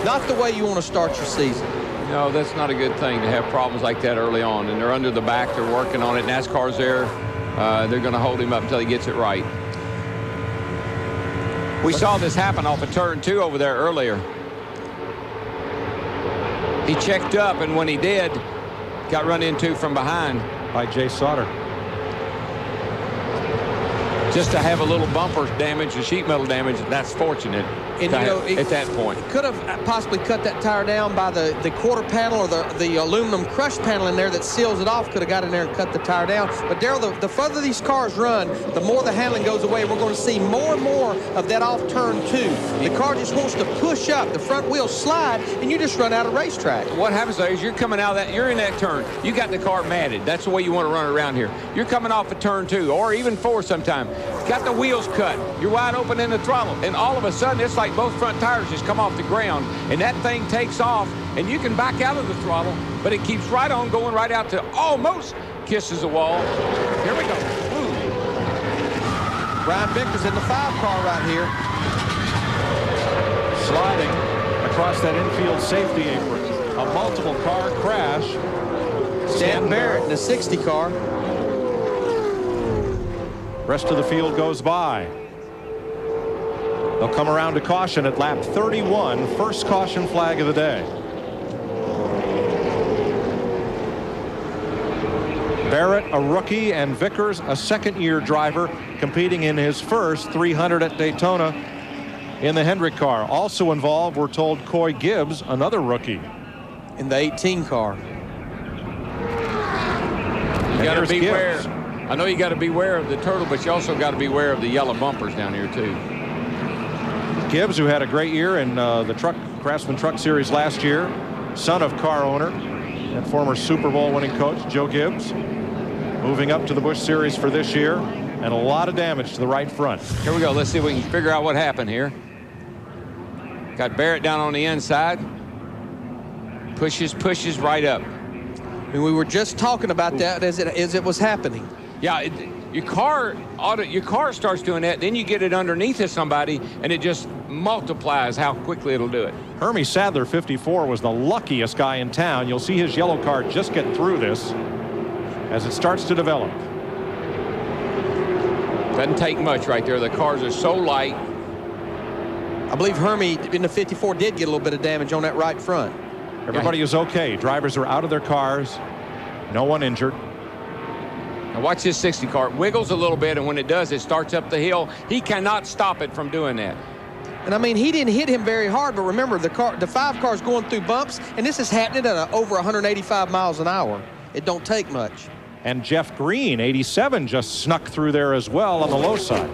Not the way you want to start your season. No, that's not a good thing to have problems like that early on. And they're under the back. They're working on it. NASCAR's there. They're going to hold him up until he gets it right. We saw this happen off of turn 2 over there earlier. He checked up, and when he did, got run into from behind by Jay Sauter. Just to have a little bumper damage, a sheet metal damage, that's fortunate. And you know, at that point, it could have possibly cut that tire down by the quarter panel or the aluminum crush panel in there that seals it off. Could have got in there and cut the tire down. But Darrell, the further these cars run, the more the handling goes away. We're going to see more and more of that off turn 2. The car just wants to push up, the front wheels slide, and you just run out of racetrack. What happens though is you're coming out of that, you're in that turn. You got the car matted. That's the way you want to run around here. You're coming off of turn 2 or even 4 sometime. Got the wheels cut. You're wide open in the throttle, and all of a sudden it's like both front tires just come off the ground, and that thing takes off, and you can back out of the throttle, but it keeps right on going right out to almost kisses the wall. Here we go. Ooh. Brian Vickers in the 5 car right here. Sliding across that infield safety apron. A multiple car crash. Stan Barrett in the 60 car. Rest of the field goes by. They'll come around to caution at lap 31, first caution flag of the day. Barrett, a rookie, and Vickers, a second-year driver, competing in his first 300 at Daytona in the Hendrick car. Also involved, we're told, Coy Gibbs, another rookie. In the 18 car. You got to beware. I know you got to beware of the turtle, but you also got to beware of the yellow bumpers down here, too. Gibbs, who had a great year in the Craftsman Truck Series last year, son of car owner and former Super Bowl winning coach Joe Gibbs, moving up to the Busch Series for this year, and a lot of damage to the right front. Here we go. Let's see if we can figure out what happened here. Got Barrett down on the inside. Pushes right up. And we were just talking about that as it was happening. Yeah, your car starts doing that, then you get it underneath of somebody, and it just multiplies how quickly it'll do it. Hermie Sadler, 54, was the luckiest guy in town. You'll see his yellow car just get through this as it starts to develop. Doesn't take much right there. The cars are so light. I believe Hermie in the 54 did get a little bit of damage on that right front. Everybody is okay. Drivers are out of their cars. No one injured. Now watch this 60 car. It wiggles a little bit, and when it does, it starts up the hill. He cannot stop it from doing that. And I mean, he didn't hit him very hard, but remember, the 5 car's going through bumps, and this is happening at over 185 miles an hour. It don't take much. And Jeff Green, 87, just snuck through there as well on the low side.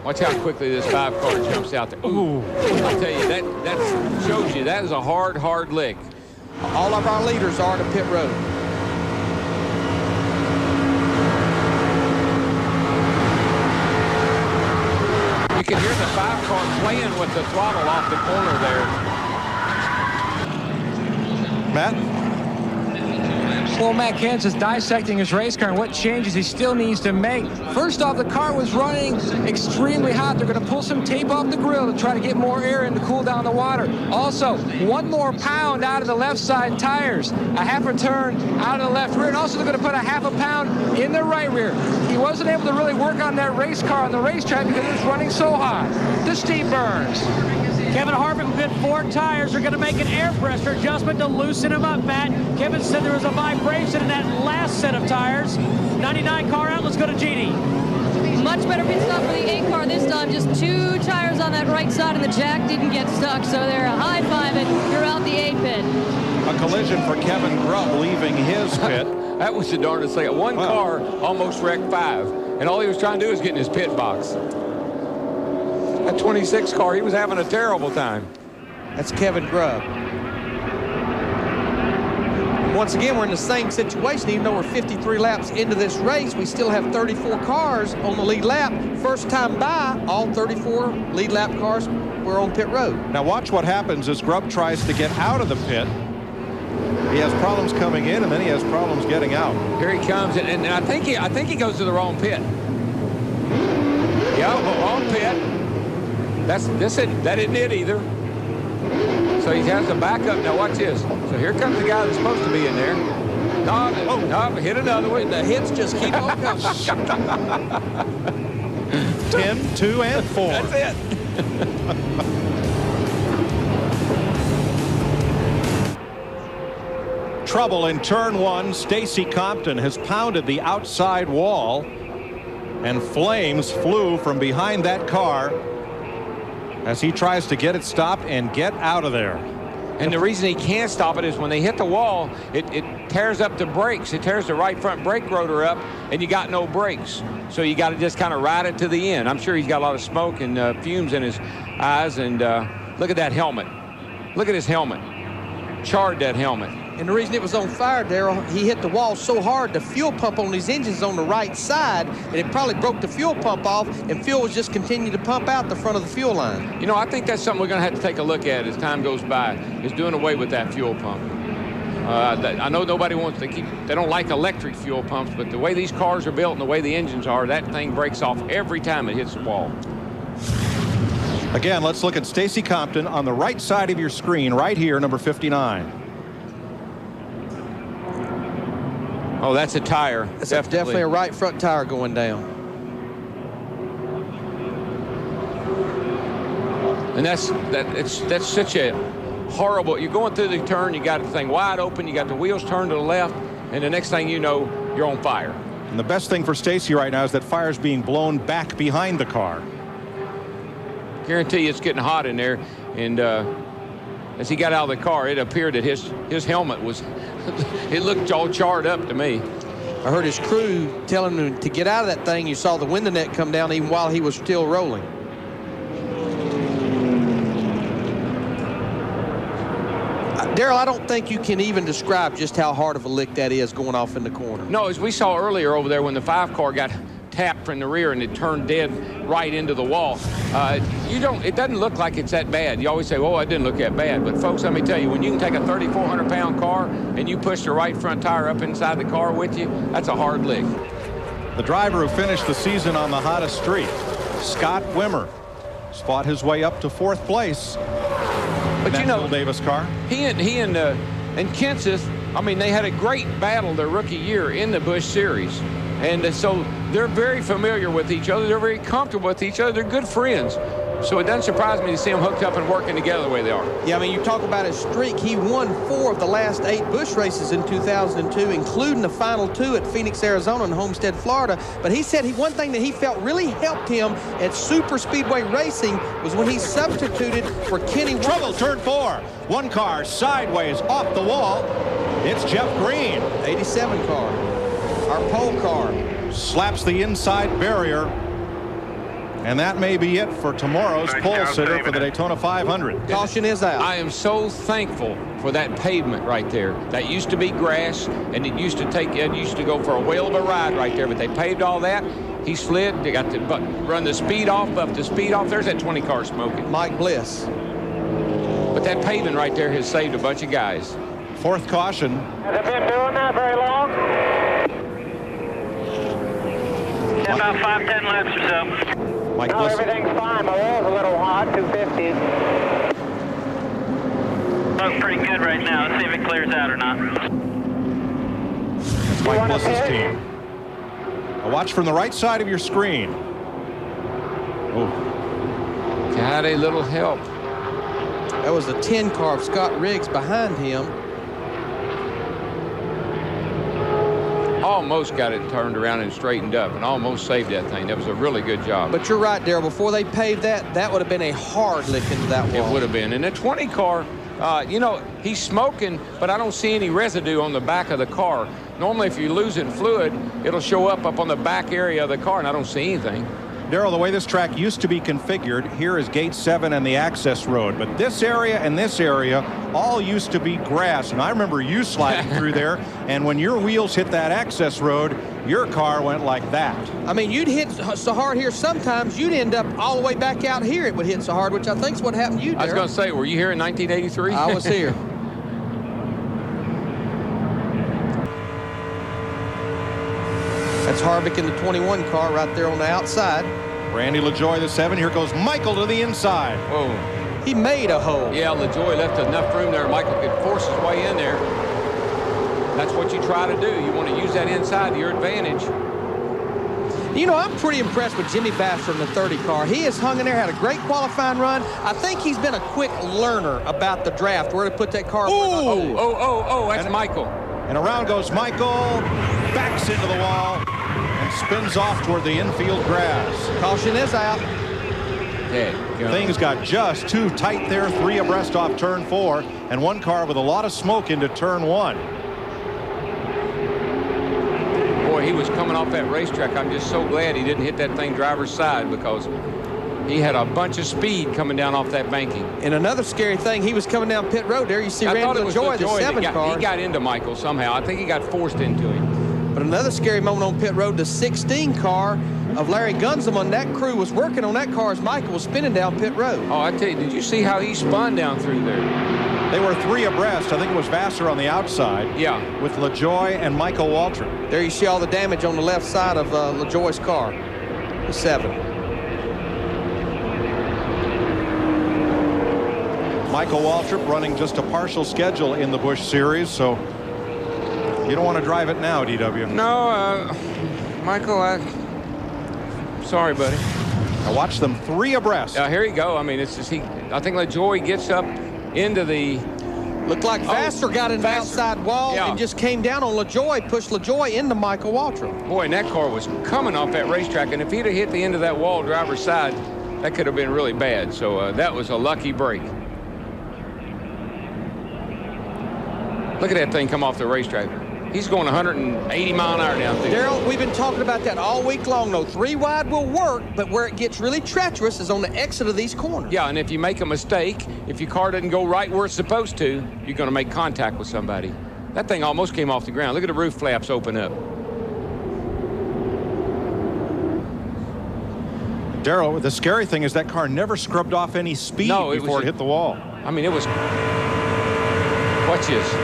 Watch how quickly this 5 car jumps out there. Ooh, I tell you, that shows you that is a hard lick. All of our leaders are to pit road. You can hear the 5 car playing with the throttle off the corner there. Matt? Well, Matt Kent's is dissecting his race car and what changes he still needs to make. First off, the car was running extremely hot. They're going to pull some tape off the grill to try to get more air in to cool down the water. Also, 1 more pound out of the left side tires, a half a turn out of the left rear, and also they're going to put a half a pound in the right rear. He wasn't able to really work on that race car on the racetrack because it was running so hot. To Steve Burns. Kevin Harvick with 4 tires. They're going to make an air pressure adjustment to loosen him up, Matt. Kevin said there was a vibration in that last set of tires. 99 car out. Let's go to Jeannie. Much better pit stop for the 8 car this time. Just 2 tires on that right side, and the jack didn't get stuck. So they're high-fiving throughout the 8 pit. A collision for Kevin Grubb leaving his pit. That was the darndest thing. One car almost wrecked 5, and all he was trying to do was get in his pit box. That 26 car, he was having a terrible time. That's Kevin Grubb. Once again, we're in the same situation. Even though we're 53 laps into this race, we still have 34 cars on the lead lap. First time by, all 34 lead lap cars were on pit road. Now watch what happens as Grubb tries to get out of the pit. He has problems coming in, and then he has problems getting out. Here he comes, and I think he goes to the wrong pit. Yeah, wrong pit. That isn't it either. So he has the backup. Now watch this. So here comes the guy that's supposed to be in there. No, no, hit another one. The hits just keep on coming. 10, 2, and 4. That's it. Trouble in turn 1. Stacy Compton has pounded the outside wall, and flames flew from behind that car as he tries to get it stopped and get out of there. And the reason he can't stop it is when they hit the wall, it tears up the brakes. It tears the right front brake rotor up, and you got no brakes. So you got to just kind of ride it to the end. I'm sure he's got a lot of smoke and fumes in his eyes. And look at that helmet. Look at his helmet. Charred that helmet. And the reason it was on fire, Darrell, he hit the wall so hard, the fuel pump on these engines on the right side, and it probably broke the fuel pump off, and fuel was just continuing to pump out the front of the fuel line. You know, I think that's something we're going to have to take a look at as time goes by, is doing away with that fuel pump. I know nobody wants to they don't like electric fuel pumps, but the way these cars are built and the way the engines are, that thing breaks off every time it hits the wall. Again, let's look at Stacy Compton on the right side of your screen right here, number 59. Oh, that's a tire. That's definitely a right front tire going down. And that's such a horrible. You're going through the turn, you got the thing wide open, you got the wheels turned to the left, and the next thing you know, you're on fire. And the best thing for Stacy right now is that fire's being blown back behind the car. Guarantee you it's getting hot in there, and as he got out of the car, it appeared that his helmet was, it looked all charred up to me. I heard his crew telling him to get out of that thing. You saw the window net come down even while he was still rolling. Darrell, I don't think you can even describe just how hard of a lick that is going off in the corner. No, as we saw earlier over there when the 5 car got tapped from the rear and it turned dead right into the wall. It doesn't look like it's that bad. You always say, oh, it didn't look that bad. But folks, let me tell you, when you can take a 3,400 pound car and you push the right front tire up inside the car with you, that's a hard lick. The driver who finished the season on the hottest streak, Scott Wimmer, has fought his way up to 4th place. But you know, Bill Davis car. He and Kenseth, I mean, they had a great battle their rookie year in the Busch Series. And so they're very familiar with each other. They're very comfortable with each other. They're good friends. So it doesn't surprise me to see them hooked up and working together the way they are. Yeah, I mean, you talk about his streak. He won 4 of the last 8 Busch races in 2002, including the final 2 at Phoenix, Arizona and Homestead, Florida. But he said one thing that he felt really helped him at super speedway racing was when he substituted for Kenny. Trouble, turn 4. One car sideways off the wall. It's Jeff Green. 87 car. Our pole car. Slaps the inside barrier. And that may be it for tomorrow's pole sitter for the Daytona 500. Caution is out. I am so thankful for that pavement right there. That used to be grass, and it used to go for a whale of a ride right there, but they paved all that. He slid, they got to run the speed off, buff the speed off. There's that 20 car smoking. Mike Bliss. But that pavement right there has saved a bunch of guys. 4th caution. Has it been doing that very long? About 5-10 laps or so. Mike No, Bliss. everything's fine. My oil's a little hot, 250. Looks pretty good right now. Let's see if it clears out or not. That's Mike Bliss's team. A watch from the right side of your screen. Oh. Got a little help. That was the 10 car of Scott Riggs behind him. Almost got it turned around and straightened up and almost saved that thing. That was a really good job. But you're right, Darrell. Before they paved that would have been a hard lick into that wall. It would have been. And the 20 car, you know, he's smoking, but I don't see any residue on the back of the car. Normally, if you're losing fluid, it'll show up on the back area of the car, and I don't see anything. Darrell, the way this track used to be configured, here is gate 7 and the access road. But this area and this area all used to be grass. And I remember you sliding through there, and when your wheels hit that access road, your car went like that. I mean, you'd hit so hard here, sometimes you'd end up all the way back out here. It would hit so hard, which I think is what happened to you, Darrell. I was going to say, were you here in 1983? I was here. That's Harvick in the 21 car right there on the outside. Randy LaJoie, the 7. Here goes Michael to the inside. Whoa. He made a hole. Yeah, LaJoie left enough room there. Michael could force his way in there. That's what you try to do. You want to use that inside to your advantage. You know, I'm pretty impressed with Jimmy Vasser in the 30 car. He has hung in there, had a great qualifying run. I think he's been a quick learner about the draft, where to put that car. Oh, that's Michael. And around goes Michael, backs into the wall, and spins off toward the infield grass. Caution is out. Things got just too tight there, 3 abreast off turn 4, and one car with a lot of smoke into turn 1. Boy, he was coming off that racetrack. I'm just so glad he didn't hit that thing driver's side, because he had a bunch of speed coming down off that banking. And another scary thing, he was coming down pit road there. You see Randy LaJoie, the 7 car. He got into Michael somehow. I think he got forced into him. But another scary moment on pit road, the 16 car of Larry Gunzelman. That crew was working on that car as Michael was spinning down pit road. Oh, I tell you, did you see how he spun down through there? They were 3 abreast. I think it was Vasser on the outside. Yeah. With LaJoie and Michael Waltrip. There you see all the damage on the left side of LaJoie's car, the 7. Michael Waltrip running just a partial schedule in the Busch Series, so you don't want to drive it now, DW. No, Michael, sorry, buddy. I watched them 3 abreast. Here you go. I mean, it's just I think LaJoie gets up into the. Looked like Vasser got in the outside wall and just came down on LaJoie, pushed LaJoie into Michael Waltrip. Boy, and that car was coming off that racetrack, and if he'd have hit the end of that wall driver's side, that could have been really bad. So that was a lucky break. Look at that thing come off the racetrack. He's going 180 mile an hour down through. Daryl, we've been talking about that all week long, though. 3 wide will work, but where it gets really treacherous is on the exit of these corners. Yeah, and if you make a mistake, if your car doesn't go right where it's supposed to, you're going to make contact with somebody. That thing almost came off the ground. Look at the roof flaps open up. Daryl, the scary thing is that car never scrubbed off any speed before it hit the wall. I mean, it was. Watch this.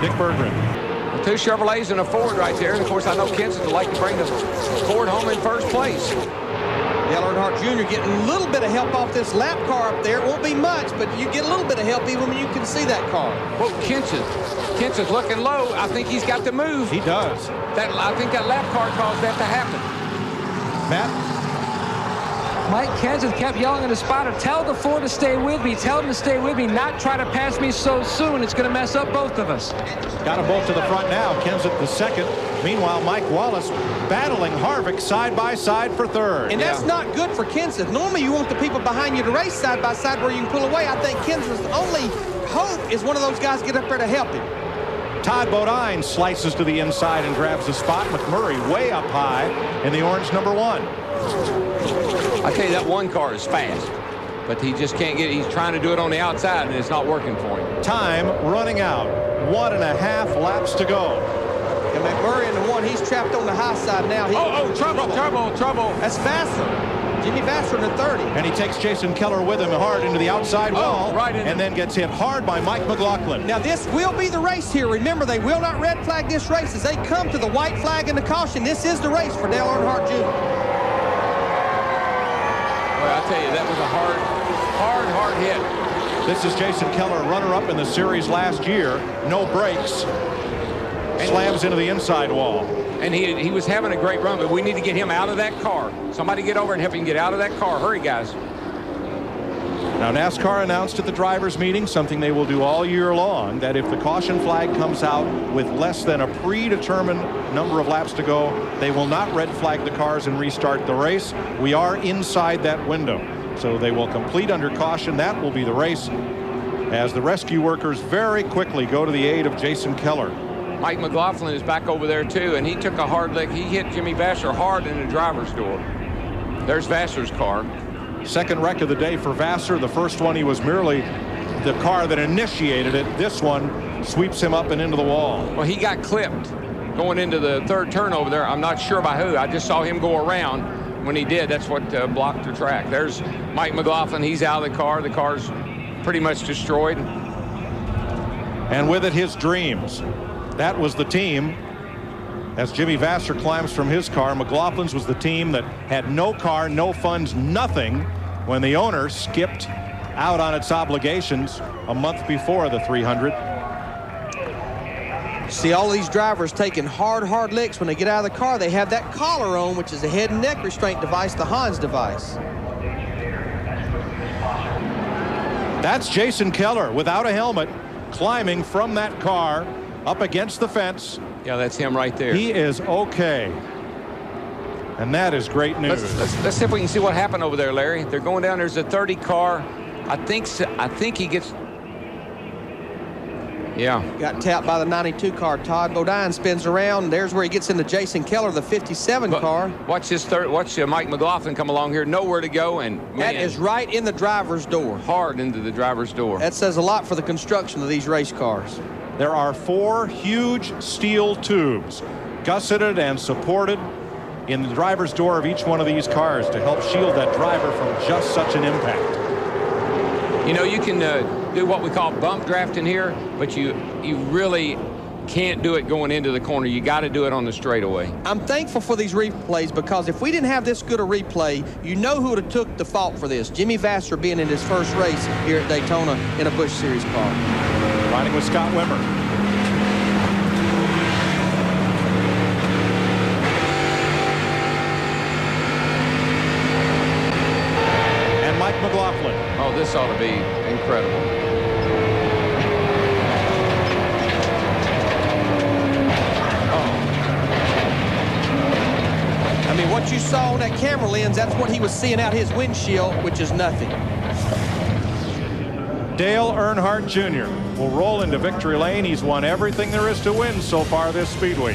Dick Berggren. 2 Chevrolets and a Ford right there. And of course, I know Kansas would like to bring the Ford home in first place. Dale Earnhardt Jr. getting a little bit of help off this lap car up there. It won't be much, but you get a little bit of help even when you can see that car. Well, Kenseth's looking low. I think he's got to move. He does. I think that lap car caused that to happen. Matt? Mike Kenseth kept yelling at the spotter, tell the Ford to stay with me, tell him to stay with me, not try to pass me so soon. It's going to mess up both of us. Got them both to the front now. Kenseth the 2nd. Meanwhile, Mike Wallace battling Harvick side by side for 3rd. And that's not good for Kenseth. Normally you want the people behind you to race side by side where you can pull away. I think Kenseth's only hope is one of those guys get up there to help him. Todd Bodine slices to the inside and grabs the spot. McMurray way up high in the orange number 1. I tell you, that one car is fast, but he just can't get it. He's trying to do it on the outside, and it's not working for him. Time running out. 1.5 laps to go. And McMurray in the 1, he's trapped on the high side now. Trouble. That's Vasser. Jimmy Vasser in the 30. And he takes Jason Keller with him hard into the outside wall, and then gets hit hard by Mike McLaughlin. Now this will be the race here. Remember, they will not red flag this race as they come to the white flag and the caution. This is the race for Dale Earnhardt Jr. Well, I tell you, that was a hard hit. This is Jason Keller, runner-up in the series last year. No brakes. Slams into the inside wall. And he was having a great run, but we need to get him out of that car. Somebody get over and help him get out of that car. Hurry, guys. Now, NASCAR announced at the drivers' meeting something they will do all year long, that if the caution flag comes out with less than a predetermined number of laps to go, they will not red flag the cars and restart the race. We are inside that window, so they will complete under caution. That will be the race as the rescue workers very quickly go to the aid of Jason Keller. Mike McLaughlin is back over there too, and he took a hard lick. He hit Jimmy Vasser hard in the driver's door. There's Vasser's car. 2nd wreck of the day for Vasser. The first one, he was merely the car that initiated it. This one sweeps him up and into the wall. Well, he got clipped going into the 3rd turn over there. I'm not sure by who. I just saw him go around. When he did, that's what blocked the track. There's Mike McLaughlin. He's out of the car. The car's pretty much destroyed. And with it, his dreams. That was the team As Jimmy Vasser climbs from his car, McLaughlin's was the team that had no car, no funds, nothing when the owner skipped out on its obligations a month before the 300. See all these drivers taking hard licks when they get out of the car. They have that collar on, which is a head and neck restraint device, the Hans device. That's Jason Keller without a helmet, climbing from that car up against the fence. Yeah, that's him right there. He is okay. And that is great news. Let's see if we can see what happened over there, Larry. They're going down. There's a 30 car. I think he gets. Yeah. Got tapped by the 92 car. Todd Bodine spins around. There's where he gets into Jason Keller, the 57 car. Watch this watch Mike McLaughlin come along here. Nowhere to go. And man, that is right in the driver's door. Hard into the driver's door. That says a lot for the construction of these race cars. There are 4 huge steel tubes, gusseted and supported in the driver's door of each one of these cars to help shield that driver from just such an impact. You know, you can do what we call bump drafting here, but you really can't do it going into the corner. You got to do it on the straightaway. I'm thankful for these replays, because if we didn't have this good a replay, you know who would have took the fault for this. Jimmy Vasser being in his first race here at Daytona in a Busch Series car. Riding with Scott Wimmer. And Mike McLaughlin. Oh, this ought to be incredible. I mean, what you saw on that camera lens, that's what he was seeing out his windshield, which is nothing. Dale Earnhardt Jr. will roll into victory lane. He's won everything there is to win so far this Speedway.